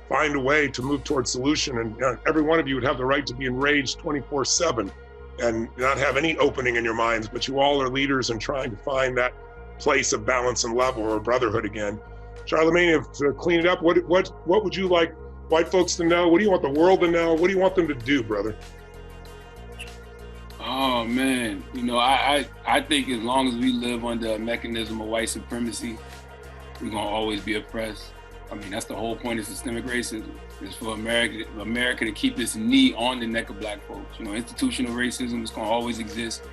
find a way to move towards solution. And every one of you would have the right to be enraged 24/7 and not have any opening in your minds, but you all are leaders in trying to find that place of balance and love or brotherhood again. Charlemagne, to clean it up, what would you like white folks to know? What do you want the world to know? What do you want them to do, brother? Oh man, I think as long as we live under a mechanism of white supremacy, we're gonna always be oppressed. I mean, that's the whole point of systemic racism, is for America to keep its knee on the neck of black folks. Institutional racism is gonna always exist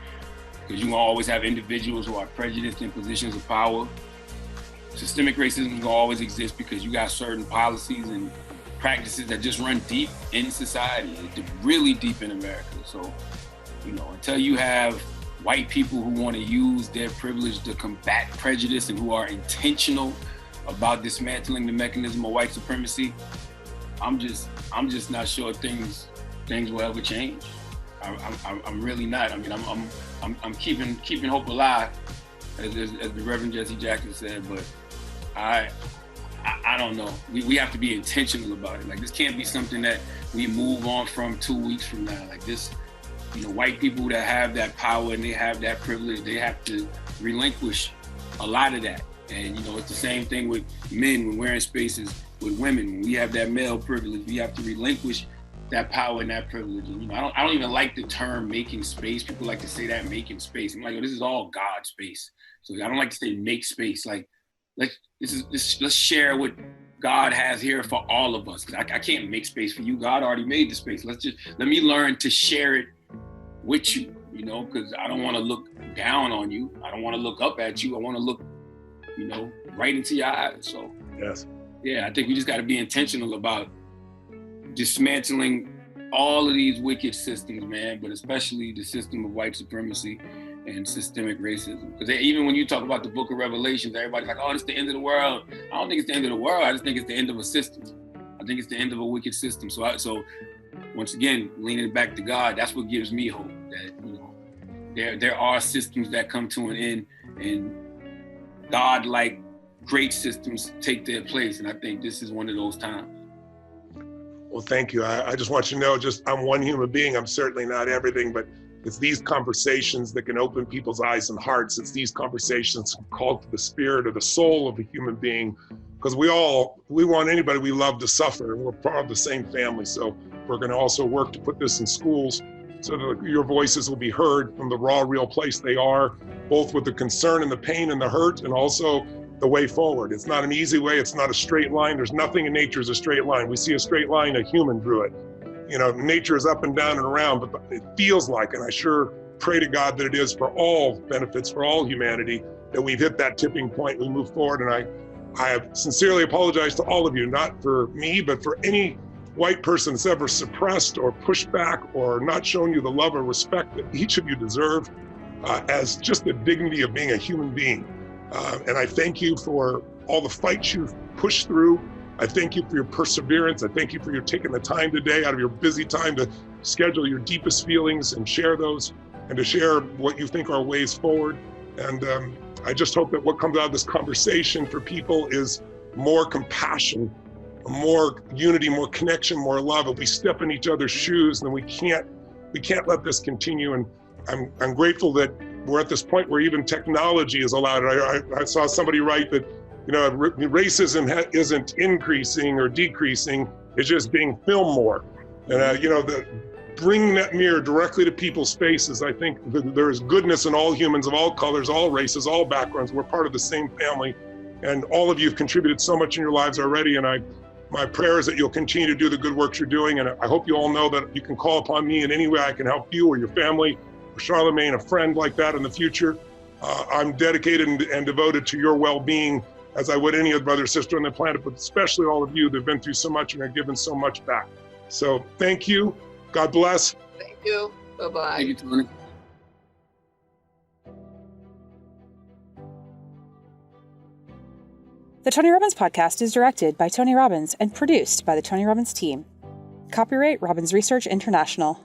because you're gonna always have individuals who are prejudiced in positions of power. Systemic racism is gonna always exist because you got certain policies and practices that just run deep in society, really deep in America. So, until you have white people who want to use their privilege to combat prejudice and who are intentional about dismantling the mechanism of white supremacy, I'm just not sure things will ever change. I'm really not. I mean, I'm keeping hope alive, as the Reverend Jesse Jackson said, but I don't know. We have to be intentional about it. Like, this can't be something that we move on from 2 weeks from now. Like this, white people that have that power and they have that privilege, they have to relinquish a lot of that. And it's the same thing with men when we're in spaces with women. When we have that male privilege, we have to relinquish that power and that privilege. And, I don't even like the term making space. People like to say that, making space. I'm like, this is all God's space. So I don't like to say make space. Like, let's share what God has here for all of us. Cause I can't make space for you. God already made the space. Let me learn to share it with you, because I don't want to look down on you. I don't want to look up at you. I want to look, right into your eyes. So yes, yeah, I think we just got to be intentional about dismantling all of these wicked systems, man, but especially the system of white supremacy and systemic racism. Because even when you talk about the book of Revelations, everybody's like, oh, it's the end of the world. I don't think it's the end of the world. I just think it's the end of a system. I think it's the end of a wicked system. So once again, leaning back to God, that's what gives me hope that, there are systems that come to an end and God-like great systems take their place. And I think this is one of those times. Well, thank you. I just want you to know, I'm one human being. I'm certainly not everything, but it's these conversations that can open people's eyes and hearts. It's these conversations called to the spirit or the soul of a human being, because we want anybody we love to suffer, and we're part of the same family. So we're going to also work to put this in schools so that your voices will be heard from the raw, real place they are, both with the concern and the pain and the hurt, and also the way forward. It's not an easy way. It's not a straight line. There's nothing in nature is a straight line. We see a straight line, a human drew it. Nature is up and down and around, but it feels like, and I sure pray to God that it is for all benefits, for all humanity, that we've hit that tipping point, we move forward. And I have sincerely apologized to all of you, not for me, but for any white person that's ever suppressed or pushed back or not shown you the love or respect that each of you deserve as just the dignity of being a human being. And I thank you for all the fights you've pushed through. I thank you for your perseverance. I thank you for your taking the time today out of your busy time to schedule your deepest feelings and share those, and to share what you think are ways forward. And I just hope that what comes out of this conversation for people is more compassion, more unity, more connection, more love. If we step in each other's shoes, then we can't let this continue. And I'm grateful that we're at this point where even technology is allowed. I saw somebody write that, racism isn't increasing or decreasing, it's just being filmed more. And, bringing that mirror directly to people's faces, I think there is goodness in all humans of all colors, all races, all backgrounds. We're part of the same family. And all of you have contributed so much in your lives already. And my prayer is that you'll continue to do the good work you're doing. And I hope you all know that you can call upon me in any way I can help you or your family, or Charlemagne, a friend like that in the future. I'm dedicated and devoted to your well-being, as I would any other brother or sister on the planet, but especially all of you that have been through so much and are given so much back. So thank you. God bless. Thank you. Bye-bye. Thank you, Tony. The Tony Robbins Podcast is directed by Tony Robbins and produced by the Tony Robbins team. Copyright Robbins Research International.